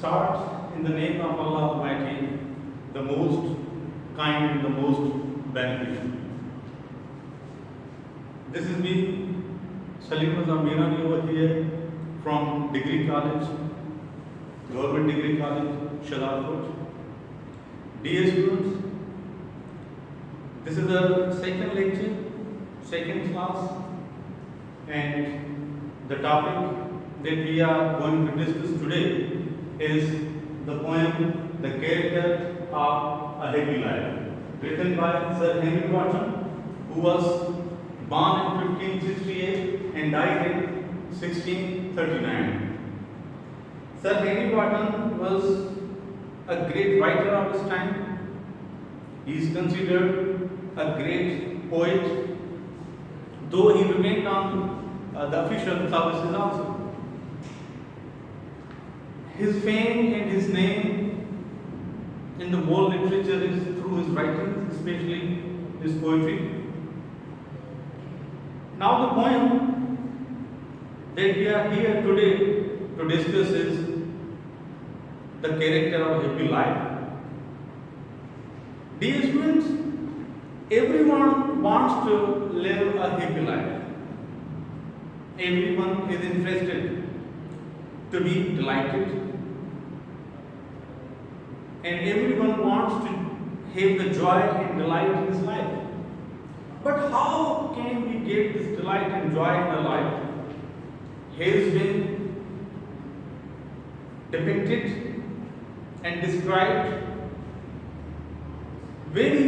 start in the name of Allah Almighty, the most kind and the most beneficial. This is me, Salim Mirani over here from Degree College, Government Degree College, Shadarpur. Dear students, this is the second lecture, second class, and the topic that we are going to discuss today is the poem The Character of a Happy Life, written by Sir Henry Wotton, who was born in 1568 and died in 1639. Sir Henry Wotton was a great writer of his time. He is considered a great poet, though he remained on the official services also. His fame and his name in the world literature is through his writings, especially his poetry. Now the poem that we are here today to discuss is The Character of a Happy Life. Dear students, everyone wants to live a happy life. Everyone is interested to be delighted, and everyone wants to have the joy and delight in his life. But how can we get this delight and joy in our life? Has been depicted and described very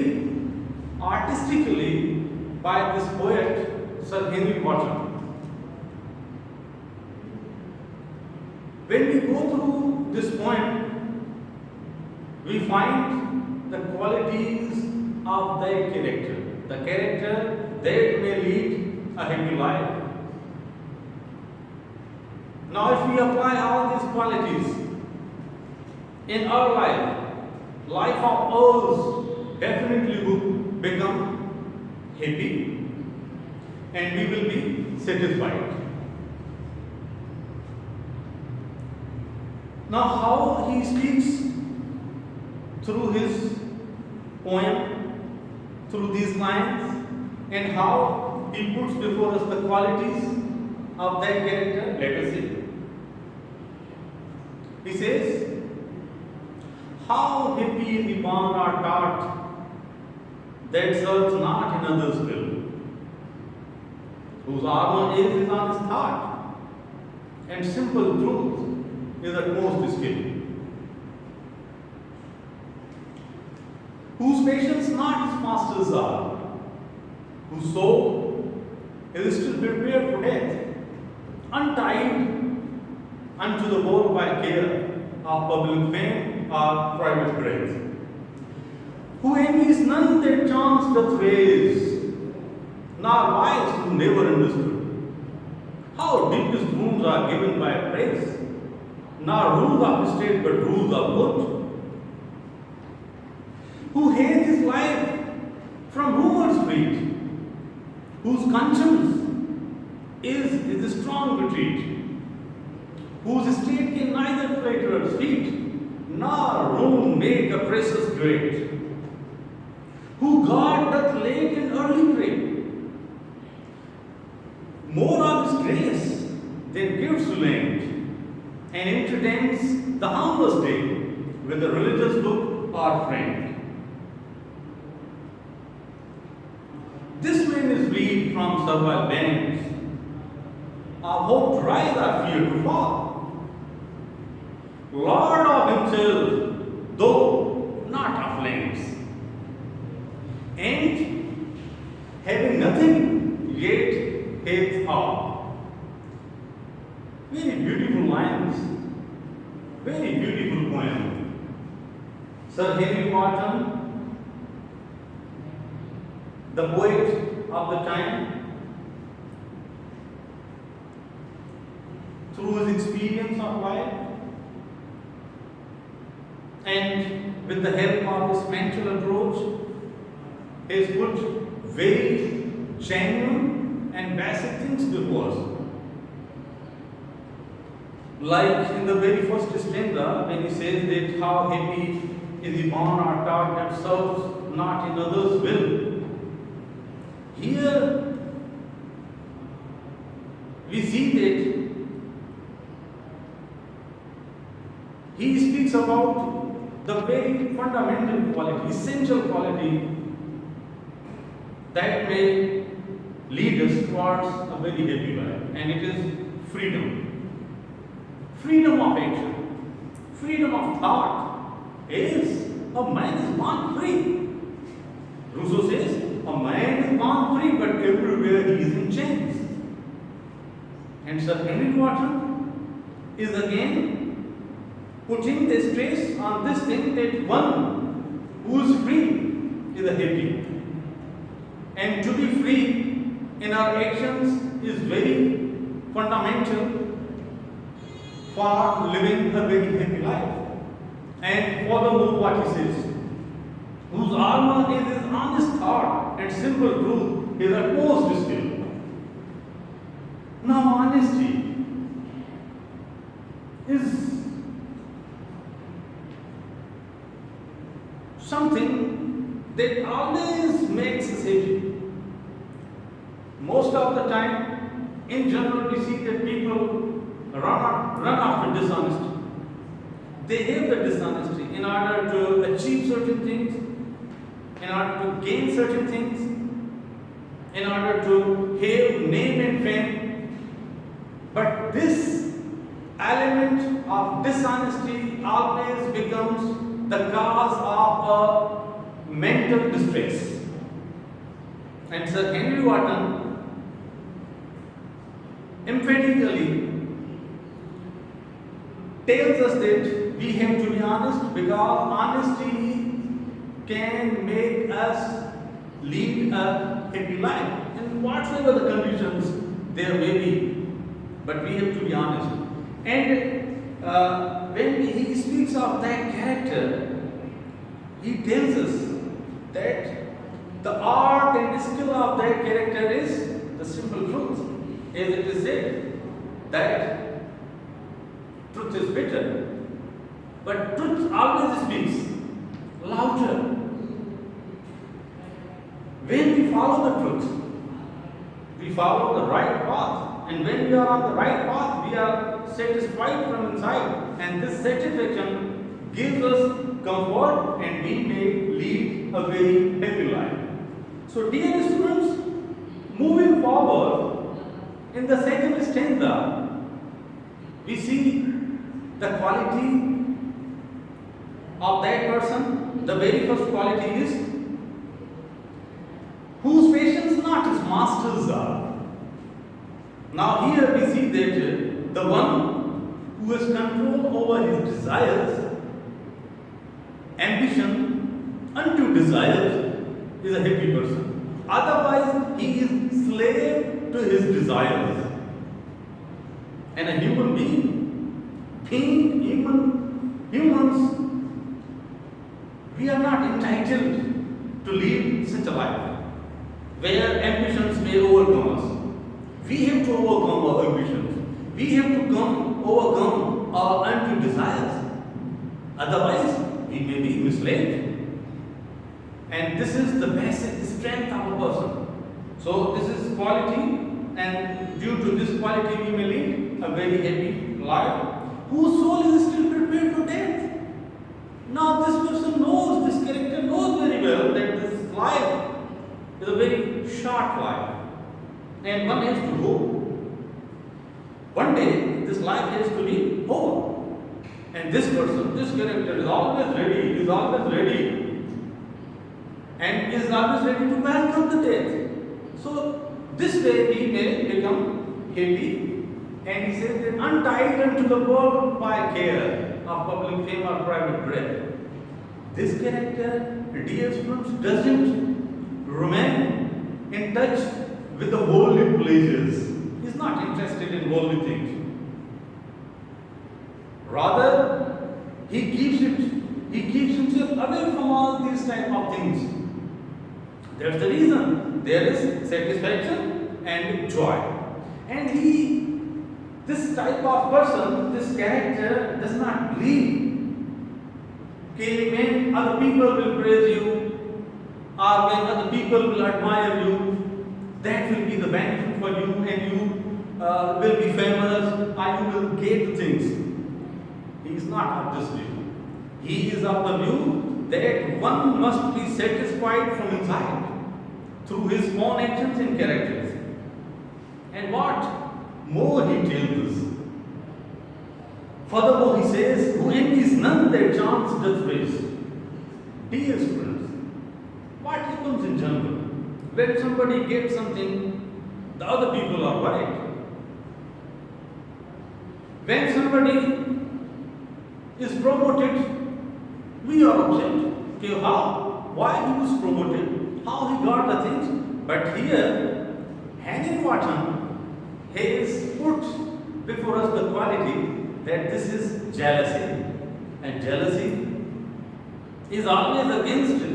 artistically by this poet, Sir Henry Wotton. When we go through this poem, we find the qualities of their character, the character that may lead a happy life. Now, if we apply all these qualities in our life of ours definitely will become happy and we will be satisfied. Now, how he speaks through his poem, through these lines, and how he puts before us the qualities of that character, let us see. He says, how happy the born are taught that search not in others' will, whose armor is on his thought, and simple truth is utmost skill. Whose patience not his masters are, whose soul is still prepared for death, untied unto the bowl by care of public fame or private praise. Who envies none that chance doth raise, nor wise who never understood how deepest wounds are given by praise, nor rules of state but rules of good. Who hath his life from rumors freed, whose conscience is a strong retreat, whose state can neither flatterers feed, nor room make a precious great, who God doth late and early pray, more of his grace than gifts lend, and entertains the harmless day with a religious book or friend. This man is freed from servile bands, of hope to rise or fear to fall. Lord of himself, though not of lands, and having nothing, yet hath all. Very beautiful lines, very beautiful poem. Sir Henry Wotton, the poet of the time, through his experience of life and with the help of his mental approach, has put very genuine and basic things before us. Like in the very first stanza, when he says that how happy is the born or taught that serves not in others' will. Here we see that he speaks about the very fundamental quality, essential quality that may lead us towards a very happy life, and it is freedom. Freedom of action, freedom of thought is a man is born free. Rousseau says a man is born free, but everywhere he is in chains. And Sir Henry Wotton is again putting the stress on this thing that one who is free is a happy. And to be free in our actions is very fundamental for living a very happy life. And furthermore, what he says, whose armor is his honest thought and simple truth, his utmost skill. Now, honesty is something that always makes us happy. Most of the time, in general, we see that people run after dishonesty. They have the dishonesty in order to achieve certain things, in order to gain certain things, in order to have name and fame. But this element of dishonesty always becomes the cause of a mental distress. And Sir Henry Wotton emphatically tells us that we have to be honest, because honesty can make us lead a happy life in whatever the conditions there may be. But we have to be honest. And when he speaks of that character, he tells us that the art and skill of that character is the simple truth. As it is said, that truth is bitter, but truth always speaks louder. When we follow the truth, we follow the right path, and when we are on the right path, we are satisfied from inside, and this satisfaction gives us comfort, and we may lead a very happy life. So, dear students, moving forward, in the second stanza, we see the quality of that person. The very first quality is whose patients not his masters are. Now here we see that the one who has control over his desires, ambition unto desires, is a happy person. Otherwise he is slave to his desires. And a human being humans, we are not entitled to lead such a life where ambitions may overcome us. We have to overcome our ambitions. We have to overcome our unto desires. Otherwise, we may be misled. And this is the basic strength of a person. So this is quality, and due to this quality we may lead a very happy life. Whose soul is still prepared for death. Now this person knows, this character knows very well that this life is a very short life, and one has to go. One day this life has to be over, and this person, this character is always ready, and is always ready to welcome the death. So this way we may become happy. And he says that untied unto the world by care of public fame or private breath. This character, dear students, doesn't remain in touch with the worldly pleasures. He is not interested in worldly things. Rather, he keeps himself away from all these type of things. That's the reason there is satisfaction and joy. And he This type of person, this character does not believe that when other people will praise you or when other people will admire you, that will be the benefit for you and you will be famous and you will get things. He is not of this view. He is of the view that one must be satisfied from inside through his own actions and characters. And what more he tells us. Furthermore, he says, who envies none that chance doth praise. Dear students, what happens in general? When somebody gets something, the other people are worried. When somebody is promoted, we are upset. Okay, how? Why he was promoted? How he got the things? But here, Henry Wotton has put before us the quality that this is jealousy. And jealousy is always against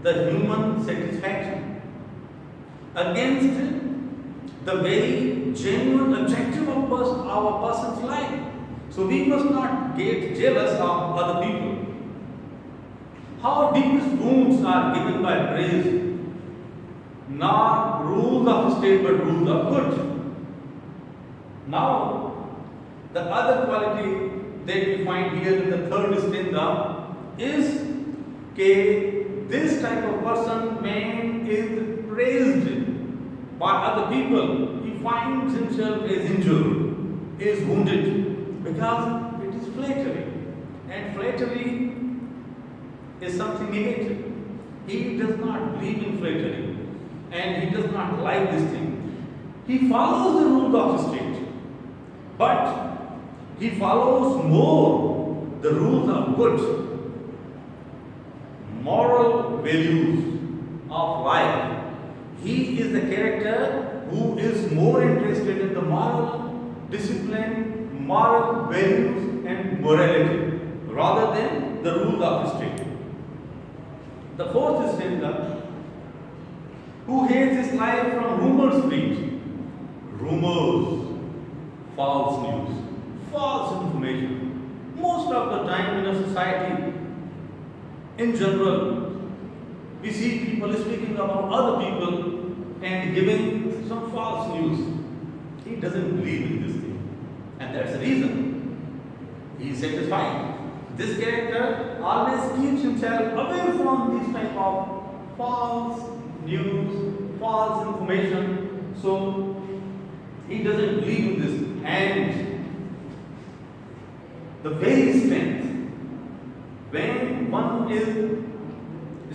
the human satisfaction, against the very genuine objective of our person's life. So we must not get jealous of other people. Our deepest wounds are given by praise, not rules of state but rules of good. Now, the other quality that we find here in the third stanza is that this type of person, man, is praised by other people. He finds himself as injured, is wounded, because it is flattery. And flattery is something negative. He does not believe in flattery and he does not like this thing. He follows the rules of the state, but he follows more the rules of good, moral values of life. He is the character who is more interested in the moral discipline, moral values and morality rather than the rules of the state. The fourth stanza, who hates his life from rumors spread. Rumors, false news, false information. Most of the time in a society, in general, we see people speaking about other people and giving some false news. He doesn't believe in this thing. And that's the reason he is satisfied. This character always keeps himself away from this type of false news, false information. So he doesn't believe in this. And the very strength, when one is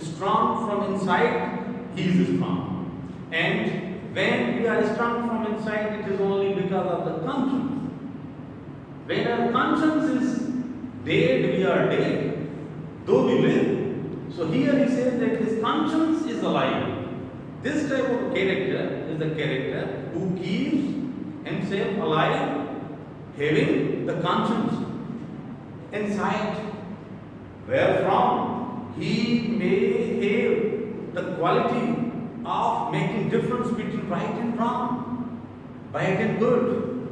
strong from inside, he is strong. And when we are strong from inside, it is only because of the conscience. When our conscience is dead, we are dead, though we live. So here he says that his conscience is alive. This type of character is the character who keeps himself alive, having the conscience inside, wherefrom he may have the quality of making difference between right and wrong, bad and good,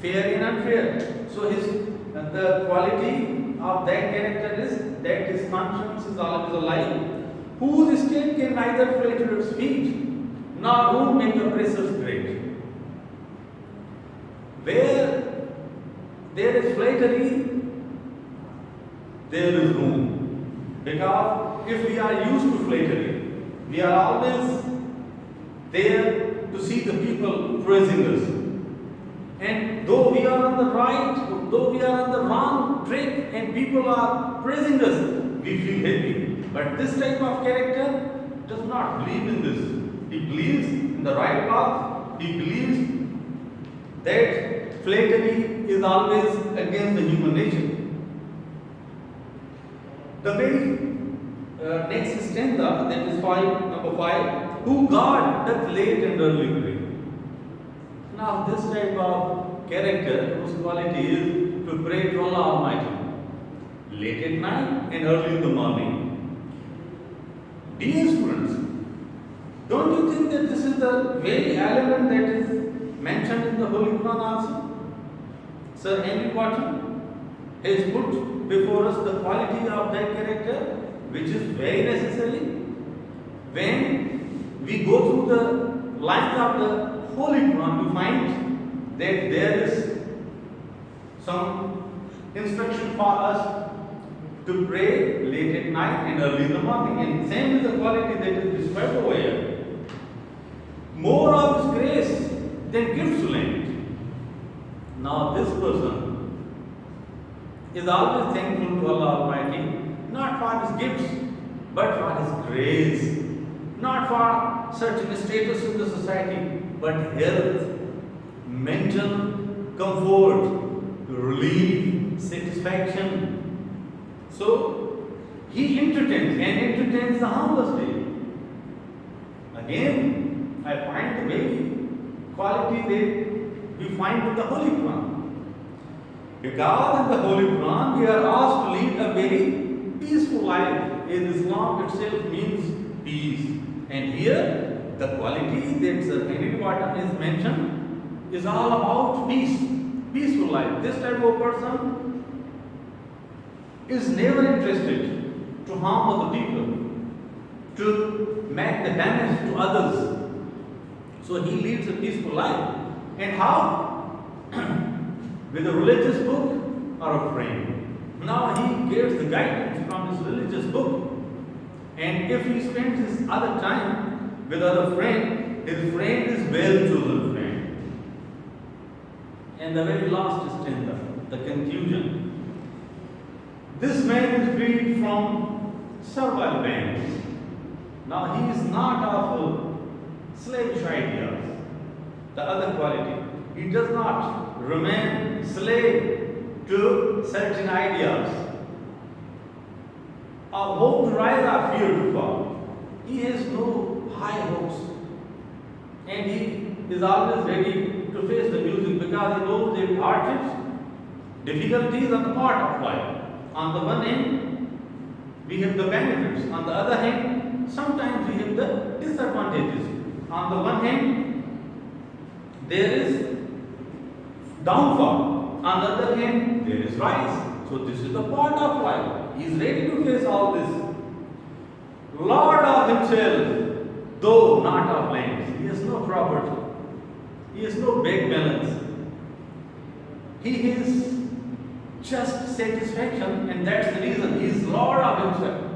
fair and unfair. So the quality of that character is that his conscience is always alive, whose state can neither flatter its feet, nor who make oppressors great. Where there is flattery, there is room. Because if we are used to flattery, we are always there to see the people praising us. And though we are on the right, though we are on the wrong track and people are praising us, we feel happy. But this type of character does not believe in this. He believes in the right path. He believes that flattery is always against the human nature. The very next stanza, that is number 5, who God doth late and early pray. Now this type of character whose quality is to pray to Allah Almighty late at night and early in the morning. Dear students, don't you think that this is the very element that is mentioned in the Holy Quran also. Sir Henry Wotton has put before us the quality of that character, which is very necessary. When we go through the lines of the Holy Quran, we find that there is some instruction for us to pray late at night and early in the morning. And same is the quality that is described over here. More of His grace than gifts lent. Now this person is always thankful to Allah Almighty, not for His gifts, but for His grace. Not for certain status in the society, but health, mental comfort, relief, satisfaction. So he entertains the harmless day. Again, I find the very quality that we find in the Holy Quran. Because in the Holy Quran we are asked to lead a very peaceful life. In Islam itself means peace. And here the quality that Sir Henry Wotton is mentioned is all about peace, peaceful life. This type of person is never interested to harm other people, to make the damage to others. So he leads a peaceful life. And how? With a religious book or a friend. Now he gets the guidance from his religious book. And if he spends his other time with other friend, his friend is well chosen friend. And the very last stanza, the conclusion. This man is freed from servile bands. Now he is not of slavish ideas. The other quality, he does not remain slave to certain ideas. Our hope to rise, our fear to fall. He has no high hopes. And he is always ready to face the music because he knows that hardships, difficulties are the part of life. On the one hand, we have the benefits. On the other hand, sometimes we have the disadvantages. On the one hand, there is downfall. On the other hand, there is rise. So this is the part of life. He is ready to face all this. Lord of himself, though not of lands. He has no property. He has no bank balance. He is just satisfaction, and that's the reason he is Lord of himself.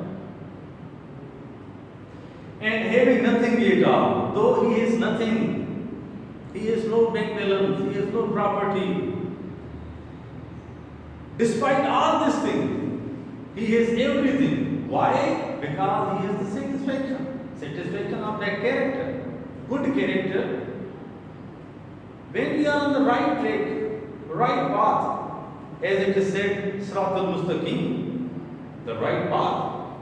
And having nothing at all, though he is nothing, he has no bank balance, he has no property. Despite all these things, he has everything. Why? Because he has the satisfaction of that character, good character. When we are on the right track, right path, as it is said, Sirat al-Mustaqim, the right path,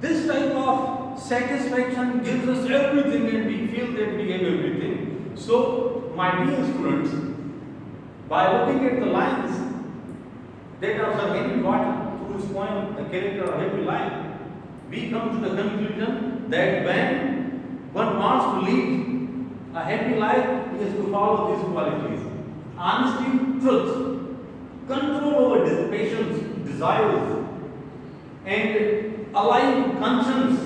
this type of satisfaction gives us everything and we feel that we have everything. So, my dear students, by looking at the lines that are Sir Henry Wotton, through his poem, The Character of Happy Life, we come to the conclusion that when one wants to lead a happy life, he has to follow these qualities. Honesty, truth, control over patience, desires, and alive conscience,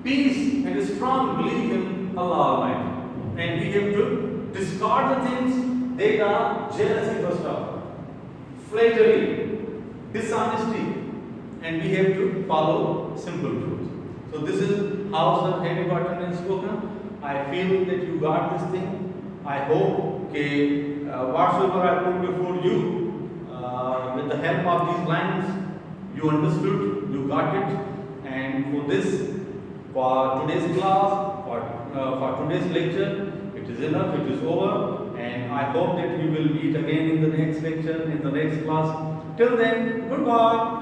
peace, and a strong belief in Allah Almighty. And we have to discard the things that are jealousy first of all, flattery, dishonesty, and we have to follow simple truth. So this is how Sir Henry Wotton has spoken. I feel that you got this thing. I hope that whatsoever I put before you, with the help of these lines, you understood, you got it, and for this, for today's class, for today's lecture, it is enough, it is over, and I hope that we will meet again in the next lecture, in the next class. Till then, goodbye.